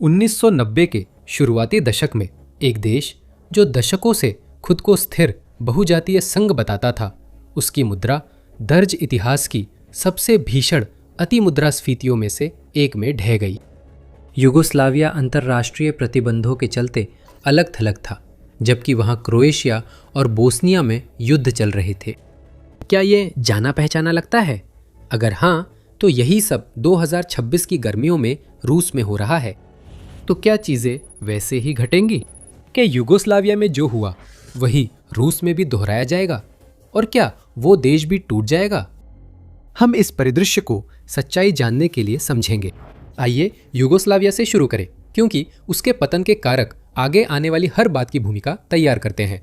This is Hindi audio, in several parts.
1990 के शुरुआती दशक में एक देश जो दशकों से खुद को स्थिर बहुजातीय संघ बताता था, उसकी मुद्रा दर्ज इतिहास की सबसे भीषण अतिमुद्रास्फीतियों में से एक में ढह गई। युगोस्लाविया अंतर्राष्ट्रीय प्रतिबंधों के चलते अलग थलग था, जबकि वहां क्रोएशिया और बोस्निया में युद्ध चल रहे थे। क्या ये जाना पहचाना लगता है? अगर हां, तो यही सब 2026 की गर्मियों में रूस में हो रहा है। तो क्या चीजें वैसे ही घटेंगी? क्या युगोस्लाविया में जो हुआ वही रूस में भी दोहराया जाएगा? और क्या वो देश भी टूट जाएगा? हम इस परिदृश्य को सच्चाई जानने के लिए समझेंगे। आइए युगोस्लाविया से शुरू करें, क्योंकि उसके पतन के कारक आगे आने वाली हर बात की भूमिका तैयार करते हैं।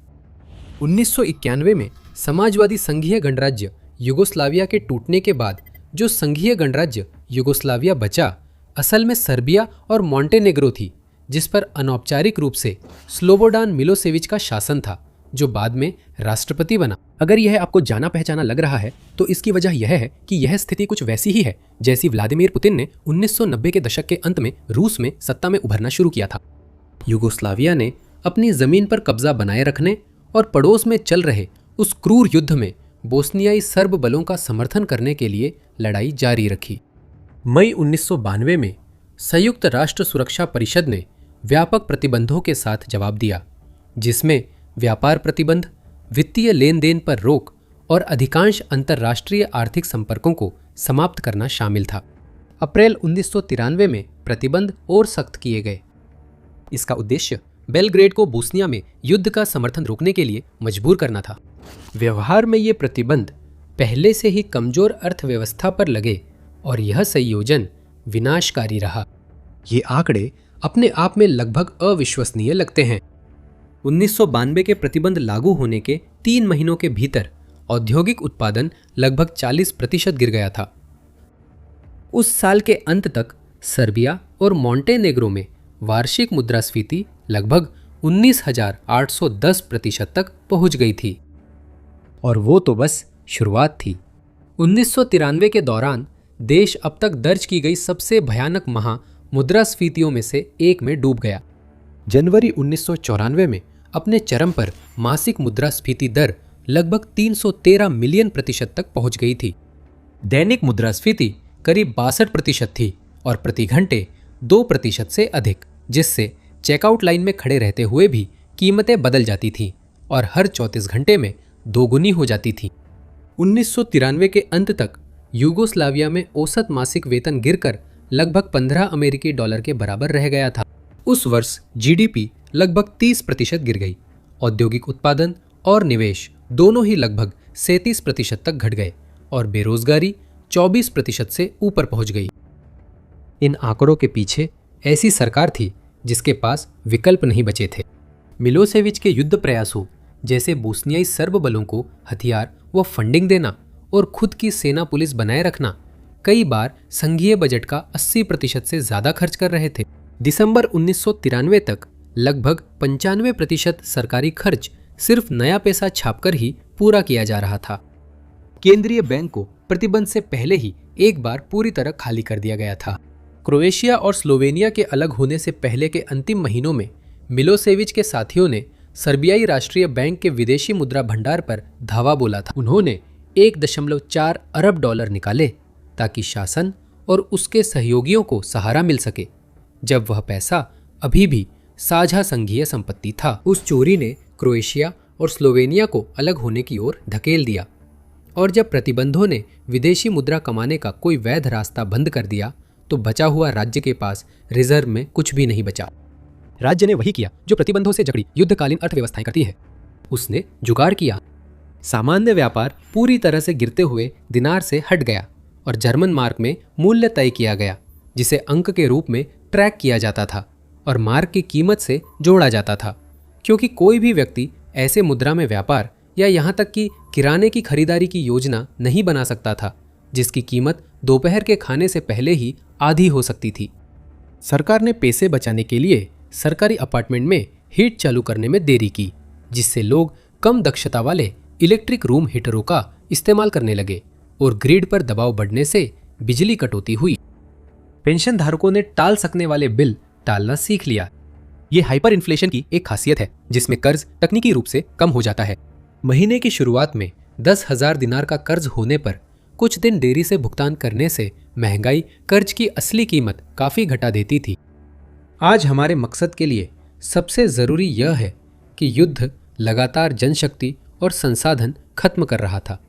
1991 में समाजवादी संघीय गणराज्य युगोस्लाविया के टूटने के बाद जो संघीय गणराज्य युगोस्लाविया बचा, असल में सर्बिया और मॉन्टेनेग्रो थी, जिस पर अनौपचारिक रूप से स्लोबोडान मिलोसेविच का शासन था, जो बाद में राष्ट्रपति बना। अगर यह आपको जाना पहचाना लग रहा है, तो इसकी वजह यह है कि यह स्थिति कुछ वैसी ही है जैसी व्लादिमीर पुतिन ने 1990 के दशक के अंत में रूस में सत्ता में उभरना शुरू किया था। युगोस्लाविया ने अपनी जमीन पर कब्जा बनाए रखने और पड़ोस में चल रहे उस क्रूर युद्ध में बोस्नियाई सर्ब बलों का समर्थन करने के लिए लड़ाई जारी रखी। मई 1992 में संयुक्त राष्ट्र सुरक्षा परिषद ने व्यापक प्रतिबंधों के साथ जवाब दिया, जिसमें व्यापार प्रतिबंध, वित्तीय लेन देन पर रोक और अधिकांश अंतर्राष्ट्रीय आर्थिक संपर्कों को समाप्त करना शामिल था। अप्रैल 1993 में प्रतिबंध और सख्त किए गए। इसका उद्देश्य बेलग्रेड को बोस्निया में युद्ध का समर्थन रोकने के लिए मजबूर करना था। व्यवहार में ये प्रतिबंध पहले से ही कमजोर अर्थव्यवस्था पर लगे और यह संयोजन विनाशकारी रहा। ये आंकड़े अपने आप में लगभग अविश्वसनीय लगते हैं। 1992 के प्रतिबंध लागू होने के 3 महीनों के भीतर औद्योगिक उत्पादन लगभग 40% गिर गया था। उस साल के अंत तक सर्बिया और मॉन्टेनेग्रो में वार्षिक मुद्रास्फीति लगभग 19,810% तक पहुंच गई थी। और वो तो बस शुरुआत थी। 1993 के दौरान देश अब तक दर्ज की गई सबसे भयानक मुद्रास्फीतियों में से एक में डूब गया। जनवरी 1994 में अपने चरम पर मासिक मुद्रास्फीति दर लगभग 313 मिलियन प्रतिशत तक पहुंच गई थी। दैनिक मुद्रास्फीति करीब 62% थी और प्रति घंटे 2% से अधिक, जिससे चेकआउट लाइन में खड़े रहते हुए भी कीमतें बदल जाती थीं और हर 34 घंटे में दोगुनी हो जाती थी। 1993 के अंत तक युगोस्लाविया में औसत मासिक वेतन गिरकर लगभग 15 अमेरिकी डॉलर के बराबर रह गया था। उस वर्ष जीडीपी लगभग 30% गिर गई। औद्योगिक उत्पादन और निवेश दोनों ही लगभग 37% तक घट गए और बेरोजगारी 24% से ऊपर पहुंच गई। इन आंकड़ों के पीछे ऐसी सरकार थी जिसके पास विकल्प नहीं बचे थे। मिलोसेविच के युद्ध प्रयासों जैसे बोस्नियाई सर्ब बलों को हथियार व फंडिंग देना और खुद की सेना पुलिस बनाए रखना कई बार संघीय बजट का 80% से ज्यादा खर्च कर रहे थे। दिसंबर 1993 तक लगभग 95% सरकारी खर्च सिर्फ नया पैसा छापकर ही पूरा किया जा रहा था। केंद्रीय बैंक को प्रतिबंध से पहले ही एक बार पूरी तरह खाली कर दिया गया था। क्रोएशिया और स्लोवेनिया के अलग होने से पहले के अंतिम महीनों में मिलोसेविच के साथियों ने सर्बियाई राष्ट्रीय बैंक के विदेशी मुद्रा भंडार पर धावा बोला था। उन्होंने 1.4 अरब डॉलर निकाले ताकि शासन और उसके सहयोगियों को सहारा मिल सके, जब वह पैसा अभी भी साझा संघीय संपत्ति था। उस चोरी ने क्रोएशिया और स्लोवेनिया को अलग होने की ओर धकेल दिया और जब प्रतिबंधों ने विदेशी मुद्रा कमाने का कोई वैध रास्ता बंद कर दिया, तो बचा हुआ राज्य के पास रिजर्व में कुछ भी नहीं बचा। राज्य ने वही किया जो प्रतिबंधों से जकड़ी युद्धकालीन अर्थव्यवस्थाएं करती है। उसने जुगाड़ किया। सामान्य व्यापार पूरी तरह से गिरते हुए दिनार से हट गया और जर्मन मार्क में मूल्य तय किया गया, जिसे अंक के रूप में ट्रैक किया जाता था और मार्क की कीमत से जोड़ा जाता था, क्योंकि कोई भी व्यक्ति ऐसे मुद्रा में व्यापार या यहाँ तक कि किराने की खरीदारी की योजना नहीं बना सकता था जिसकी कीमत दोपहर के खाने से पहले ही आधी हो सकती थी। सरकार ने पैसे बचाने के लिए सरकारी अपार्टमेंट में हीट चालू करने में देरी की, जिससे लोग कम दक्षता वाले इलेक्ट्रिक रूम हीटरों का इस्तेमाल करने लगे और ग्रिड पर दबाव बढ़ने से बिजली कटौती हुई। पेंशन धारकों ने टाल सकने वाले बिल टालना सीख लिया। ये हाइपर इन्फ्लेशन की एक खासियत है जिसमें कर्ज तकनीकी रूप से कम हो जाता है। महीने की शुरुआत में 10,000 दिनार का कर्ज होने पर कुछ दिन देरी से भुगतान करने से महंगाई कर्ज की असली कीमत काफी घटा देती थी। आज हमारे मकसद के लिए सबसे जरूरी यह है कि युद्ध लगातार जनशक्ति और संसाधन खत्म कर रहा था,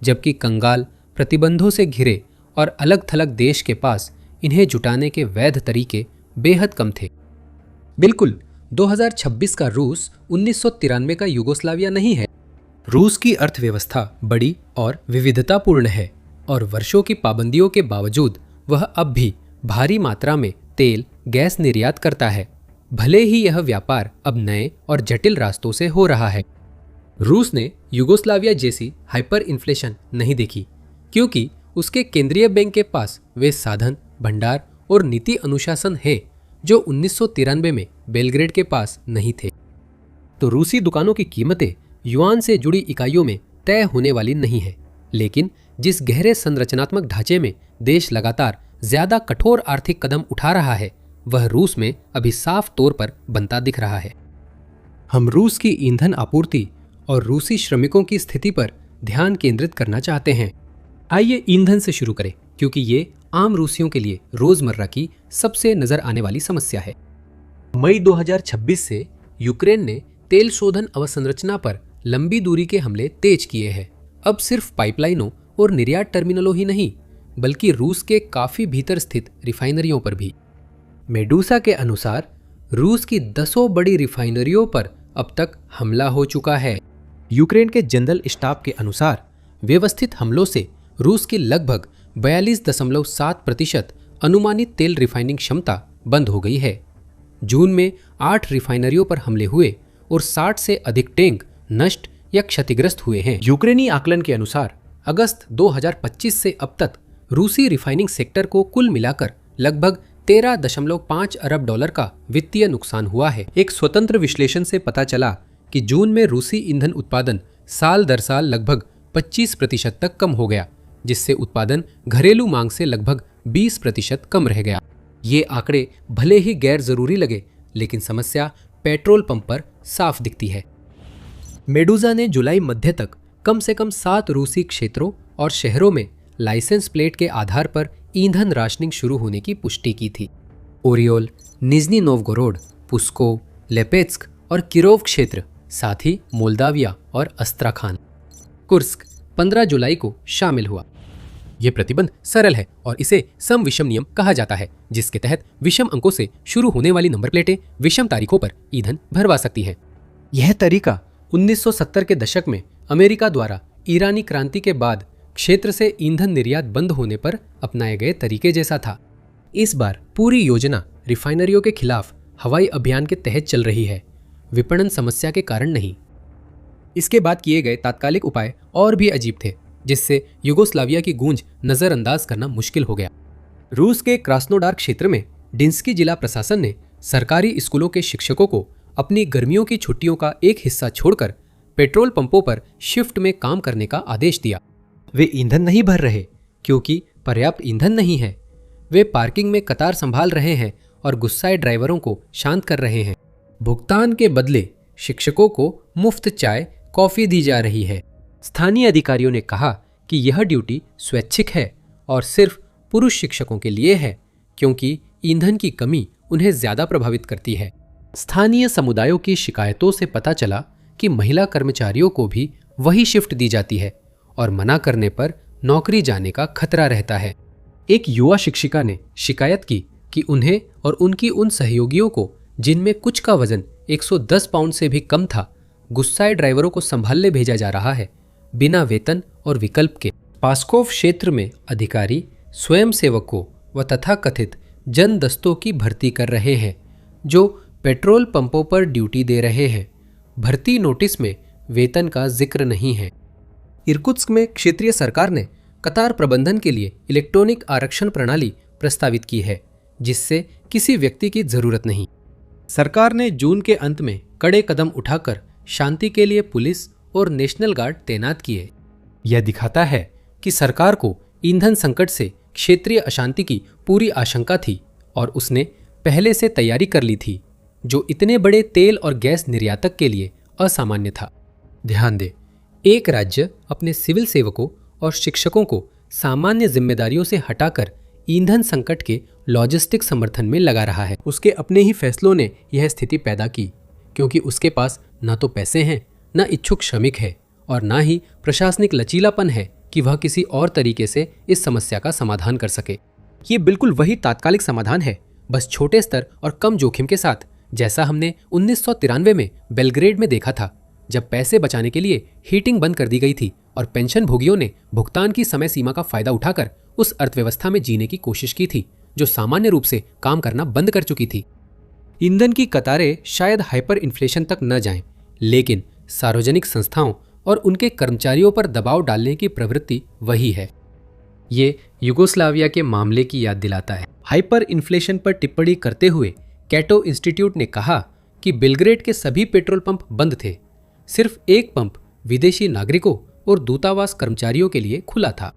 जबकि कंगाल प्रतिबंधों से घिरे और अलग थलग देश के पास इन्हें जुटाने के वैध तरीके बेहद कम थे। बिल्कुल 2026 का रूस 1993 का यूगोस्लाविया नहीं है। रूस की अर्थव्यवस्था बड़ी और विविधतापूर्ण है और वर्षों की पाबंदियों के बावजूद वह अब भी भारी मात्रा में तेल गैस निर्यात करता है, भले ही यह व्यापार अब नए और जटिल रास्तों से हो रहा है। रूस ने यूगोस्लाविया जैसी हाइपर इन्फ्लेशन नहीं देखी क्योंकि उसके केंद्रीय बैंक के पास वे साधन, भंडार और नीति अनुशासन है जो 1993 में बेलग्रेड के पास नहीं थे। तो रूसी दुकानों की कीमतें युआन से जुड़ी इकाइयों में तय होने वाली नहीं है, लेकिन जिस गहरे संरचनात्मक ढांचे में देश लगातार ज्यादा कठोर आर्थिक कदम उठा रहा है वह रूस में अभी साफ तौर पर बनता दिख रहा है। हम रूस की ईंधन आपूर्ति और रूसी श्रमिकों की स्थिति पर ध्यान केंद्रित करना चाहते हैं। आइए ईंधन से शुरू करें क्योंकि ये आम रूसियों के लिए रोजमर्रा की सबसे नजर आने वाली समस्या है। मई 2026 से यूक्रेन ने तेल शोधन अवसंरचना पर लंबी दूरी के हमले तेज किए हैं। अब सिर्फ पाइपलाइनों और निर्यात टर्मिनलों ही नहीं बल्कि रूस के काफी भीतर स्थित रिफाइनरियों पर भी। मेडूसा के अनुसार रूस की 10 बड़ी रिफाइनरियों पर अब तक हमला हो चुका है। यूक्रेन के जनरल स्टाफ के अनुसार व्यवस्थित हमलों से रूस की लगभग 42.7% अनुमानित तेल रिफाइनिंग क्षमता बंद हो गई है। जून में 8 रिफाइनरियों पर हमले हुए और 60 से अधिक टैंक नष्ट या क्षतिग्रस्त हुए हैं। यूक्रेनी आकलन के अनुसार अगस्त 2025 से अब तक रूसी रिफाइनिंग सेक्टर को कुल मिलाकर लगभग 13.5 अरब डॉलर का वित्तीय नुकसान हुआ है। एक स्वतंत्र विश्लेषण से पता चला कि जून में रूसी ईंधन उत्पादन साल दर साल लगभग 25% तक कम हो गया, जिससे उत्पादन घरेलू मांग से लगभग 20% कम रह गया। ये आंकड़े भले ही गैर जरूरी लगे, लेकिन समस्या पेट्रोल पंप पर साफ दिखती है। मेडूजा ने जुलाई मध्य तक कम से कम 7 रूसी क्षेत्रों और शहरों में लाइसेंस प्लेट के आधार पर ईंधन राशनिंग शुरू होने की पुष्टि की थी। ओरियोल, निज्नी नोवगोरोड, पुस्को, लेपेत्स्क और किरोव क्षेत्र, साथ ही मोल्दाविया और अस्त्राखान। कुर्स्क 15 जुलाई को शामिल हुआ। यह प्रतिबंध सरल है और इसे सम विषम नियम कहा जाता है, जिसके तहत विषम अंकों से शुरू होने वाली नंबर प्लेटें विषम तारीखों पर ईंधन भरवा सकती हैं। यह तरीका 1970 के दशक में अमेरिका द्वारा ईरानी क्रांति के बाद क्षेत्र से ईंधन निर्यात बंद होने पर अपनाए गए तरीके जैसा था। इस बार पूरी योजना रिफाइनरियों के खिलाफ हवाई अभियान के तहत चल रही है, विपणन समस्या के कारण नहीं। इसके बाद किए गए तात्कालिक उपाय और भी अजीब थे, जिससे युगोस्लाविया की गूंज नजरअंदाज करना मुश्किल हो गया। रूस के क्रास्नोडार क्षेत्र में डिंस्की जिला प्रशासन ने सरकारी स्कूलों के शिक्षकों को अपनी गर्मियों की छुट्टियों का एक हिस्सा छोड़कर पेट्रोल पंपों पर शिफ्ट में काम करने का आदेश दिया। वे ईंधन नहीं भर रहे क्योंकि पर्याप्त ईंधन नहीं है। वे पार्किंग में कतार संभाल रहे हैं और गुस्साए ड्राइवरों को शांत कर रहे हैं। भुगतान के बदले शिक्षकों को मुफ्त चाय कॉफी दी जा रही है। स्थानीय अधिकारियों ने कहा कि यह ड्यूटी स्वैच्छिक है और सिर्फ पुरुष शिक्षकों के लिए है क्योंकि ईंधन की कमी उन्हें ज्यादा प्रभावित करती है। स्थानीय समुदायों की शिकायतों से पता चला कि महिला कर्मचारियों को भी वही शिफ्ट दी जाती है और मना करने पर नौकरी जाने का खतरा रहता है। एक युवा शिक्षिका ने शिकायत की कि उन्हें और उनकी उन सहयोगियों को, जिनमें कुछ का वजन 110 पाउंड से भी कम था, गुस्साए ड्राइवरों को संभालने भेजा जा रहा है, बिना वेतन और विकल्प के। पास्कोव क्षेत्र में अधिकारी स्वयंसेवकों व तथाकथित जन दस्तों की भर्ती कर रहे हैं जो पेट्रोल पंपों पर ड्यूटी दे रहे हैं। भर्ती नोटिस में वेतन का जिक्र नहीं है। इर्कुत्स्क में क्षेत्रीय सरकार ने कतार प्रबंधन के लिए इलेक्ट्रॉनिक आरक्षण प्रणाली प्रस्तावित की है, जिससे किसी व्यक्ति की जरूरत नहीं। सरकार ने जून के अंत में कड़े कदम उठाकर शांति के लिए पुलिस और नेशनल गार्ड तैनात किए। यह दिखाता है कि सरकार को ईंधन संकट से क्षेत्रीय अशांति की पूरी आशंका थी और उसने पहले से तैयारी कर ली थी, जो इतने बड़े तेल और गैस निर्यातक के लिए असामान्य था। ध्यान दें, एक राज्य अपने सिविल सेवकों और शिक्षकों को सामान्य जिम्मेदारियों से हटाकर ईंधन संकट के लॉजिस्टिक समर्थन में लगा रहा है। उसके अपने ही फैसलों ने यह स्थिति पैदा की, क्योंकि उसके पास न तो पैसे हैं, न इच्छुक श्रमिक है और न ही प्रशासनिक लचीलापन है कि वह किसी और तरीके से इस समस्या का समाधान कर सके। ये बिल्कुल वही तात्कालिक समाधान है, बस छोटे स्तर और कम जोखिम के साथ, जैसा हमने 1993 में बेलग्रेड में देखा था, जब पैसे बचाने के लिए हीटिंग बंद कर दी गई थी और पेंशन भोगियों ने भुगतान की समय सीमा का फायदा उठाकर उस अर्थव्यवस्था में जीने की कोशिश की थी जो सामान्य रूप से काम करना बंद कर चुकी थी। ईंधन की कतारें शायद हाइपर इन्फ्लेशन तक न जाएं, लेकिन सार्वजनिक संस्थाओं और उनके कर्मचारियों पर दबाव डालने की प्रवृत्ति वही है। ये युगोस्लाविया के मामले की याद दिलाता है। हाइपर इन्फ्लेशन पर टिप्पणी करते हुए कैटो इंस्टीट्यूट ने कहा कि बेलग्रेड के सभी पेट्रोल पंप बंद थे, सिर्फ एक पंप विदेशी नागरिकों और दूतावास कर्मचारियों के लिए खुला था।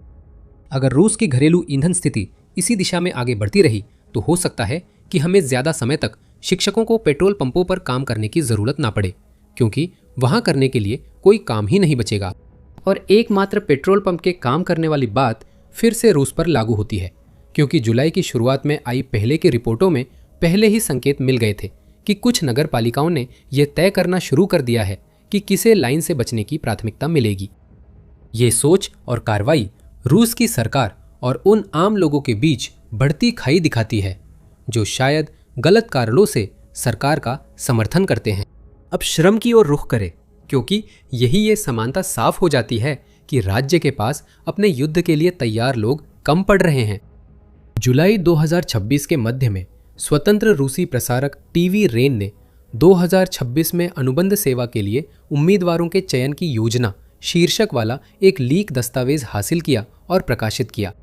अगर रूस की घरेलू ईंधन स्थिति इसी दिशा में आगे बढ़ती रही तो हो सकता है कि हमें ज्यादा समय तक शिक्षकों को पेट्रोल पंपों पर काम करने की जरूरत ना पड़े, क्योंकि वहां करने के लिए कोई काम ही नहीं बचेगा। और एकमात्र पेट्रोल पंप के काम करने वाली बात फिर से रूस पर लागू होती है, क्योंकि जुलाई की शुरुआत में आई पहले की रिपोर्टों में पहले ही संकेत मिल गए थे कि कुछ नगर पालिकाओं ने यह तय करना शुरू कर दिया है कि किसे लाइन से बचने की प्राथमिकता मिलेगी। ये सोच और कार्रवाई रूस की सरकार और उन आम लोगों के बीच बढ़ती खाई दिखाती है जो शायद गलत कारणों से सरकार का समर्थन करते हैं। अब श्रम की ओर रुख करें, क्योंकि यही ये समानता साफ हो जाती है कि राज्य के पास अपने युद्ध के लिए तैयार लोग कम पड़ रहे हैं। जुलाई 2026 के मध्य में स्वतंत्र रूसी प्रसारक टीवी रेन ने 2026 में अनुबंध सेवा के लिए उम्मीदवारों के चयन की योजना शीर्षक वाला एक लीक दस्तावेज हासिल किया और प्रकाशित किया।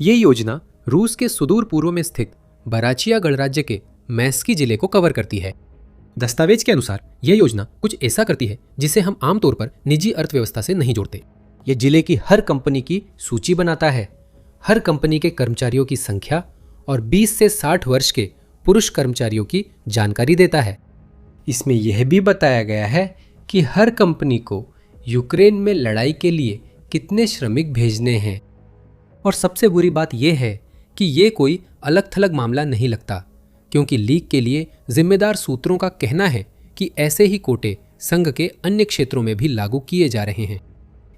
ये योजना रूस के सुदूर पूर्व में स्थित बराचिया गणराज्य के मैस्की जिले को कवर करती है। दस्तावेज के अनुसार यह योजना कुछ ऐसा करती है जिसे हम आमतौर पर निजी अर्थव्यवस्था से नहीं जोड़ते। यह जिले की हर कंपनी की सूची बनाता है, हर कंपनी के कर्मचारियों की संख्या और 20 से 60 वर्ष के पुरुष कर्मचारियों की जानकारी देता है। इसमें यह भी बताया गया है कि हर कंपनी को यूक्रेन में लड़ाई के लिए कितने श्रमिक भेजने हैं। और सबसे बुरी बात यह है कि ये कोई अलग थलग मामला नहीं लगता, क्योंकि लीक के लिए जिम्मेदार सूत्रों का कहना है कि ऐसे ही कोटे संघ के अन्य क्षेत्रों में भी लागू किए जा रहे हैं।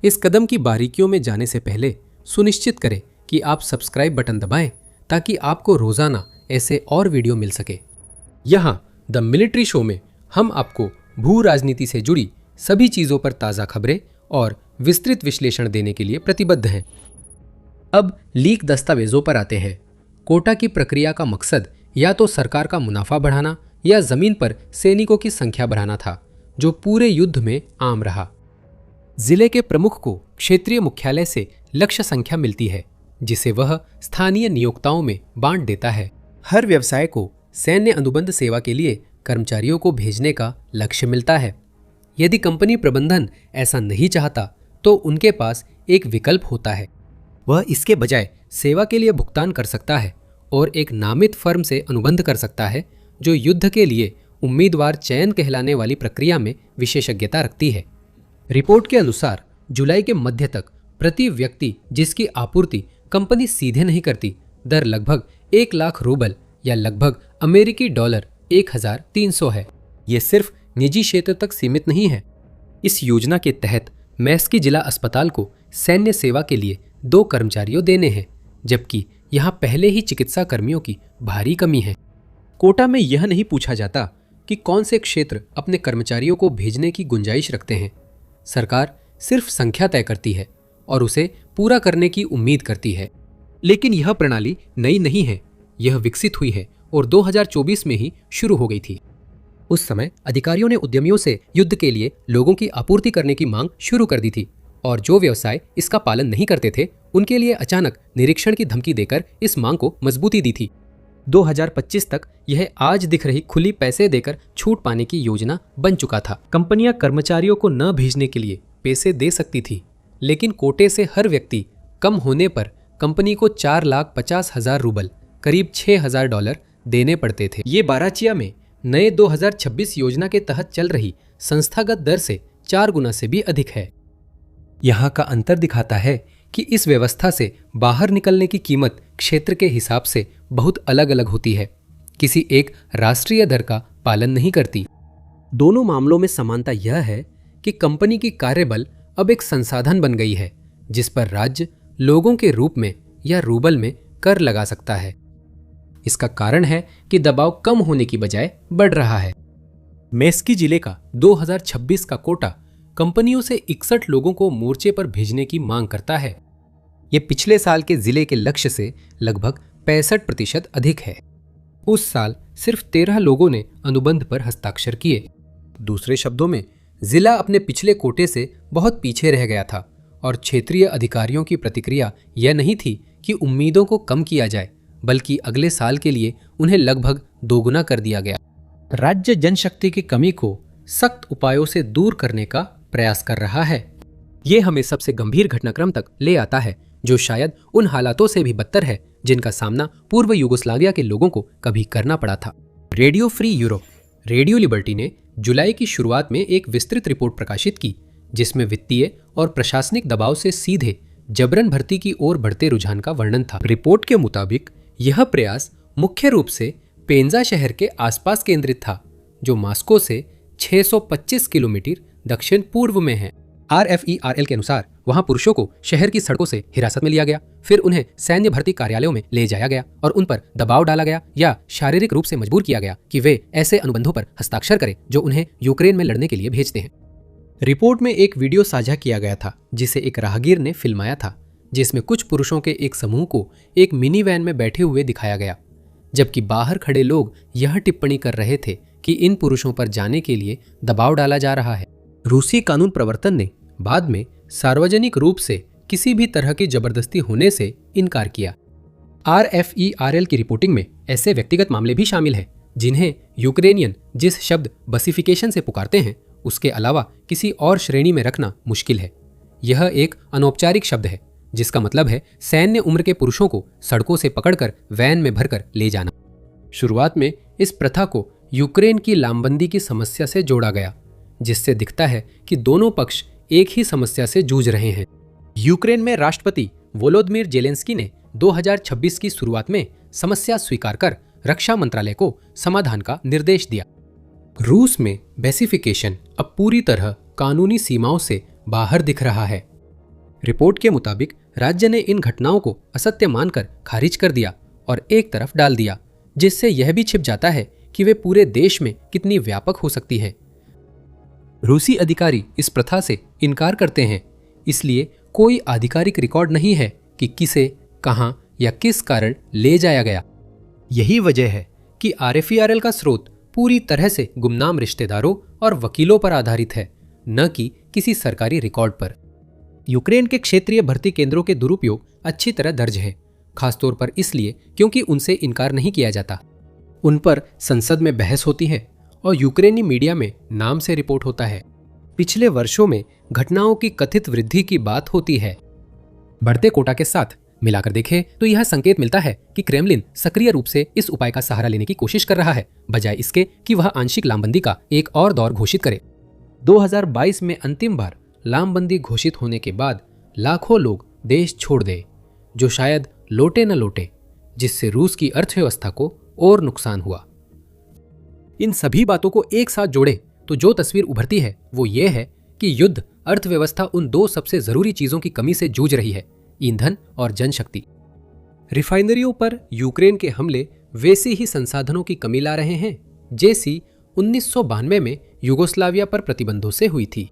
इस कदम की बारीकियों में जाने से पहले सुनिश्चित करें कि आप सब्सक्राइब बटन दबाएं, ताकि आपको रोजाना ऐसे और वीडियो मिल सके। यहाँ द मिलिट्री शो में हम आपको भू राजनीति से जुड़ी सभी चीजों पर ताज़ा खबरें और विस्तृत विश्लेषण देने के लिए प्रतिबद्ध हैं। अब लीक दस्तावेजों पर आते हैं। कोटा की प्रक्रिया का मकसद या तो सरकार का मुनाफा बढ़ाना या जमीन पर सैनिकों की संख्या बढ़ाना था, जो पूरे युद्ध में आम रहा। जिले के प्रमुख को क्षेत्रीय मुख्यालय से लक्ष्य संख्या मिलती है, जिसे वह स्थानीय नियोक्ताओं में बांट देता है। हर व्यवसाय को सैन्य अनुबंध सेवा के लिए कर्मचारियों को भेजने का लक्ष्य मिलता है। यदि कंपनी प्रबंधन ऐसा नहीं चाहता तो उनके पास एक विकल्प होता है। वह इसके बजाय सेवा के लिए भुगतान कर सकता है और एक नामित फर्म से अनुबंध कर सकता है जो युद्ध के लिए उम्मीदवार चयन कहलाने वाली प्रक्रिया में विशेषज्ञता रखती है। रिपोर्ट के अनुसार जुलाई के मध्य तक प्रति व्यक्ति जिसकी आपूर्ति कंपनी सीधे नहीं करती, दर लगभग 1 लाख रूबल या लगभग अमेरिकी डॉलर 1300 है। यह सिर्फ निजी क्षेत्र तक सीमित नहीं है। इस योजना के तहत मैस्की जिला अस्पताल को सैन्य सेवा के लिए 2 कर्मचारियों देने हैं, जबकि यहाँ पहले ही चिकित्सा कर्मियों की भारी कमी है। कोटा में यह नहीं पूछा जाता कि कौन से क्षेत्र अपने कर्मचारियों को भेजने की गुंजाइश रखते हैं। सरकार सिर्फ संख्या तय करती है और उसे पूरा करने की उम्मीद करती है। लेकिन यह प्रणाली नई नहीं है, यह विकसित हुई है और 2024 में ही शुरू हो गई थी। उस समय अधिकारियों ने उद्यमियों से युद्ध के लिए लोगों की आपूर्ति करने की मांग शुरू कर दी थी, और जो व्यवसाय इसका पालन नहीं करते थे उनके लिए अचानक निरीक्षण की धमकी देकर इस मांग को मजबूती दी थी। 2025 तक यह आज दिख रही खुली पैसे देकर छूट पाने की योजना बन चुका था। कंपनियां कर्मचारियों को न भेजने के लिए पैसे दे सकती थी, लेकिन कोटे से हर व्यक्ति कम होने पर कंपनी को 4,50,000 रूबल करीब $6,000 देने पड़ते थे। ये बाराचिया में नए 2026 योजना के तहत चल रही संस्थागत दर से 4 गुना से भी अधिक है। यहाँ का अंतर दिखाता है कि इस व्यवस्था से बाहर निकलने की कीमत क्षेत्र के हिसाब से बहुत अलग अलग होती है, किसी एक राष्ट्रीय दर का पालन नहीं करती। दोनों मामलों में समानता यह है कि कंपनी की कार्यबल अब एक संसाधन बन गई है जिस पर राज्य लोगों के रूप में या रूबल में कर लगा सकता है। इसका कारण है कि दबाव कम होने की बजाय बढ़ रहा है। मेस्की जिले का 2026 का कोटा कंपनियों से 61 लोगों को मोर्चे पर भेजने की मांग करता है। यह पिछले साल के जिले के लक्ष्य से लगभग 65% अधिक है। उस साल सिर्फ 13 लोगों ने अनुबंध पर हस्ताक्षर किए। दूसरे शब्दों में, जिला अपने पिछले कोटे से बहुत पीछे रह गया था और क्षेत्रीय अधिकारियों की प्रतिक्रिया यह नहीं थी कि उम्मीदों को कम किया जाए, बल्कि अगले साल के लिए उन्हें लगभग दोगुना कर दिया गया। राज्य जनशक्ति की कमी को सख्त उपायों से दूर करने का प्रयास कर रहा है। ये हमें सबसे गंभीर घटनाक्रम तक ले आता है जो शायद उन हालातों से भी बदतर है जिनका सामना पूर्व यूगोस्लाविया के लोगों को कभी करना पड़ा था। Radio free Europe, radio liberty ने जुलाई की शुरुआत में एक विस्तृत रिपोर्ट प्रकाशित की जिसमें वित्तीय और प्रशासनिक दबाव से सीधे जबरन भर्ती की ओर बढ़ते रुझान का वर्णन था। रिपोर्ट के मुताबिक यह प्रयास मुख्य रूप से पेंजा शहर के आसपास केंद्रित था, जो मॉस्को से 625 किलोमीटर दक्षिण पूर्व में है। RFERL के अनुसार वहां पुरुषों को शहर की सड़कों से हिरासत में लिया गया, फिर उन्हें सैन्य भर्ती कार्यालयों में ले जाया गया और उन पर दबाव डाला गया या शारीरिक रूप से मजबूर किया गया कि वे ऐसे अनुबंधों पर हस्ताक्षर करें जो उन्हें यूक्रेन में लड़ने के लिए भेजते हैं। रिपोर्ट में एक वीडियो साझा किया गया था जिसे एक राहगीर ने फिल्माया था, जिसमें कुछ पुरुषों के एक समूह को एक मिनी वैन में बैठे हुए दिखाया गया, जबकि बाहर खड़े लोग यह टिप्पणी कर रहे थे कि इन पुरुषों पर जाने के लिए दबाव डाला जा रहा है। रूसी कानून प्रवर्तन ने बाद में सार्वजनिक रूप से किसी भी तरह की जबरदस्ती होने से इनकार किया। RFERL की रिपोर्टिंग में ऐसे व्यक्तिगत मामले भी शामिल हैं जिन्हें यूक्रेनियन जिस शब्द बसिफिकेशन से पुकारते हैं उसके अलावा किसी और श्रेणी में रखना मुश्किल है। यह एक अनौपचारिक शब्द है जिसका मतलब है सैन्य उम्र के पुरुषों को सड़कों से पकड़कर वैन में भरकर ले जाना। शुरुआत में इस प्रथा को यूक्रेन की लामबंदी की समस्या से जोड़ा गया, जिससे दिखता है कि दोनों पक्ष एक ही समस्या से जूझ रहे हैं। यूक्रेन में राष्ट्रपति वोलोदिमीर जेलेंस्की ने 2026 की शुरुआत में समस्या स्वीकार कर रक्षा मंत्रालय को समाधान का निर्देश दिया। रूस में बेसिफिकेशन अब पूरी तरह कानूनी सीमाओं से बाहर दिख रहा है। रिपोर्ट के मुताबिक राज्य ने इन घटनाओं को असत्य मानकर खारिज कर दिया और एक तरफ डाल दिया, जिससे यह भी छिप जाता है कि वे पूरे देश में कितनी व्यापक हो सकती है। रूसी अधिकारी इस प्रथा से इनकार करते हैं, इसलिए कोई आधिकारिक रिकॉर्ड नहीं है कि किसे, कहां या किस कारण ले जाया गया। यही वजह है कि RFERL का स्रोत पूरी तरह से गुमनाम रिश्तेदारों और वकीलों पर आधारित है, न कि किसी सरकारी रिकॉर्ड पर। यूक्रेन के क्षेत्रीय भर्ती केंद्रों के दुरुपयोग अच्छी तरह दर्ज है, खासतौर पर इसलिए क्योंकि उनसे इनकार नहीं किया जाता। उन पर संसद में बहस होती है और यूक्रेनी मीडिया में नाम से रिपोर्ट होता है। पिछले वर्षों में घटनाओं की कथित वृद्धि की बात होती है। बढ़ते कोटा के साथ मिलाकर देखें तो यह संकेत मिलता है कि क्रेमलिन सक्रिय रूप से इस उपाय का सहारा लेने की कोशिश कर रहा है, बजाय इसके कि वह आंशिक लामबंदी का एक और दौर घोषित करे। 2022 में अंतिम बार लामबंदी घोषित होने के बाद लाखों लोग देश छोड़ गए, जो शायद लौटे न लौटे, जिससे रूस की अर्थव्यवस्था को और नुकसान हुआ। इन सभी बातों को एक साथ जोड़े तो जो तस्वीर उभरती है वो ये है कि युद्ध अर्थव्यवस्था उन दो सबसे जरूरी चीजों की कमी से जूझ रही है, ईंधन और जनशक्ति। रिफाइनरियों पर यूक्रेन के हमले वैसे ही संसाधनों की कमी ला रहे हैं जैसी 1992 में यूगोस्लाविया पर प्रतिबंधों से हुई थी।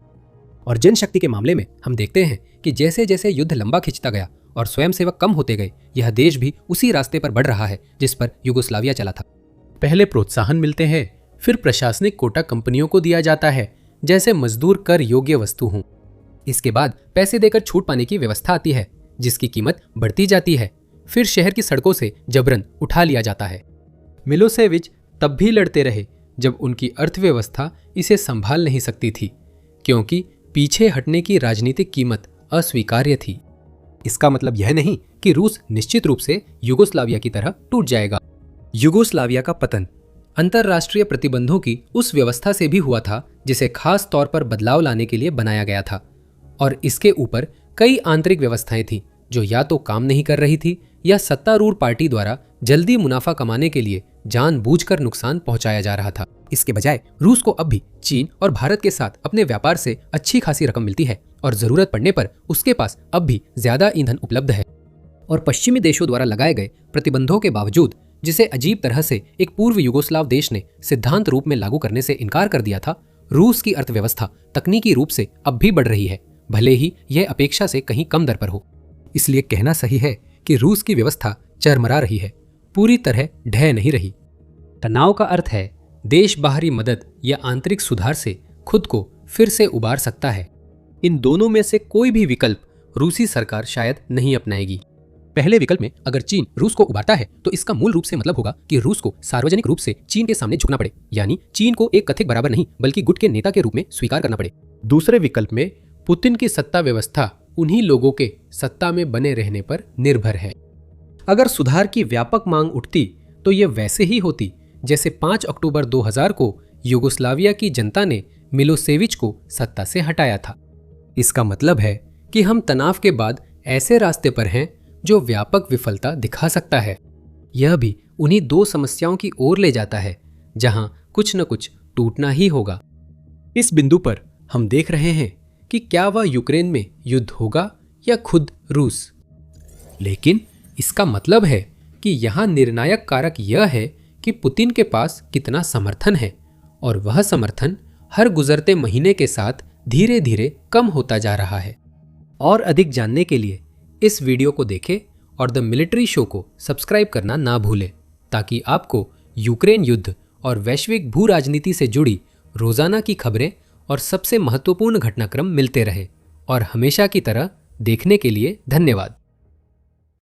और जनशक्ति के मामले में हम देखते हैं कि जैसे जैसे युद्ध लंबा खिंचता गया और स्वयंसेवक कम होते गए, यह देश भी उसी रास्ते पर बढ़ रहा है जिस पर यूगोस्लाविया चला था। पहले प्रोत्साहन मिलते हैं, फिर प्रशासनिक कोटा कंपनियों को दिया जाता है जैसे मजदूर कर योग्य वस्तु हों। इसके बाद पैसे देकर छूट पाने की व्यवस्था आती है जिसकी कीमत बढ़ती जाती है, फिर शहर की सड़कों से जबरन उठा लिया जाता है। मिलोसेविच तब भी लड़ते रहे जब उनकी अर्थव्यवस्था इसे संभाल नहीं सकती थी, क्योंकि पीछे हटने की राजनीतिक कीमत अस्वीकार्य थी। इसका मतलब यह नहीं कि रूस निश्चित रूप से यूगोस्लाविया की तरह टूट जाएगा। युगोस्लाविया का पतन अंतर्राष्ट्रीय प्रतिबंधों की उस व्यवस्था से भी हुआ था जिसे खास तौर पर बदलाव लाने के लिए बनाया गया था, और इसके ऊपर कई आंतरिक व्यवस्थाएं थीं जो या तो काम नहीं कर रही थी या सत्तारूढ़ पार्टी द्वारा जल्दी मुनाफा कमाने के लिए जानबूझकर नुकसान पहुंचाया जा रहा था। इसके बजाय रूस को अब भी चीन और भारत के साथ अपने व्यापार से अच्छी खासी रकम मिलती है और जरूरत पड़ने पर उसके पास अब भी ज्यादा ईंधन उपलब्ध है। और पश्चिमी देशों द्वारा लगाए गए प्रतिबंधों के बावजूद, जिसे अजीब तरह से एक पूर्व युगोस्लाव देश ने सिद्धांत रूप में लागू करने से इनकार कर दिया था, रूस की अर्थव्यवस्था तकनीकी रूप से अब भी बढ़ रही है, भले ही यह अपेक्षा से कहीं कम दर पर हो। इसलिए कहना सही है कि रूस की व्यवस्था चरमरा रही है, पूरी तरह ढह नहीं रही। तनाव का अर्थ है देश बाहरी मदद या आंतरिक सुधार से खुद को फिर से उबार सकता है। इन दोनों में से कोई भी विकल्प रूसी सरकार शायद नहीं अपनाएगी। पहले विकल्प में अगर चीन रूस को उबारता है तो इसका मूल रूप से मतलब होगा कि रूस को सार्वजनिक रूप से चीन के सामने झुकना पड़े, यानी चीन को एक कथित बराबर नहीं बल्कि गुट के नेता के रूप में स्वीकार करना पड़े। दूसरे विकल्प में पुतिन की सत्ता व्यवस्था उन्हीं लोगों के सत्ता में बने रहने पर निर्भर है। अगर सुधार की व्यापक मांग उठती तो यह वैसे ही होती जैसे 5 अक्टूबर 2000 को युगोस्लाविया की जनता ने मिलोसेविच को सत्ता से हटाया था। इसका मतलब है कि हम तनाव के बाद ऐसे रास्ते पर हैं जो व्यापक विफलता दिखा सकता है। यह भी उन्हीं दो समस्याओं की ओर ले जाता है जहां कुछ न कुछ टूटना ही होगा। इस बिंदु पर हम देख रहे हैं कि क्या वह यूक्रेन में युद्ध होगा या खुद रूस। लेकिन इसका मतलब है कि यहां निर्णायक कारक यह है कि पुतिन के पास कितना समर्थन है, और वह समर्थन हर गुजरते महीने के साथ धीरे धीरे कम होता जा रहा है। और अधिक जानने के लिए इस वीडियो को देखें और द मिलिट्री शो को सब्सक्राइब करना ना भूलें, ताकि आपको यूक्रेन युद्ध और वैश्विक भू राजनीति से जुड़ी रोजाना की खबरें और सबसे महत्वपूर्ण घटनाक्रम मिलते रहे। और हमेशा की तरह देखने के लिए धन्यवाद।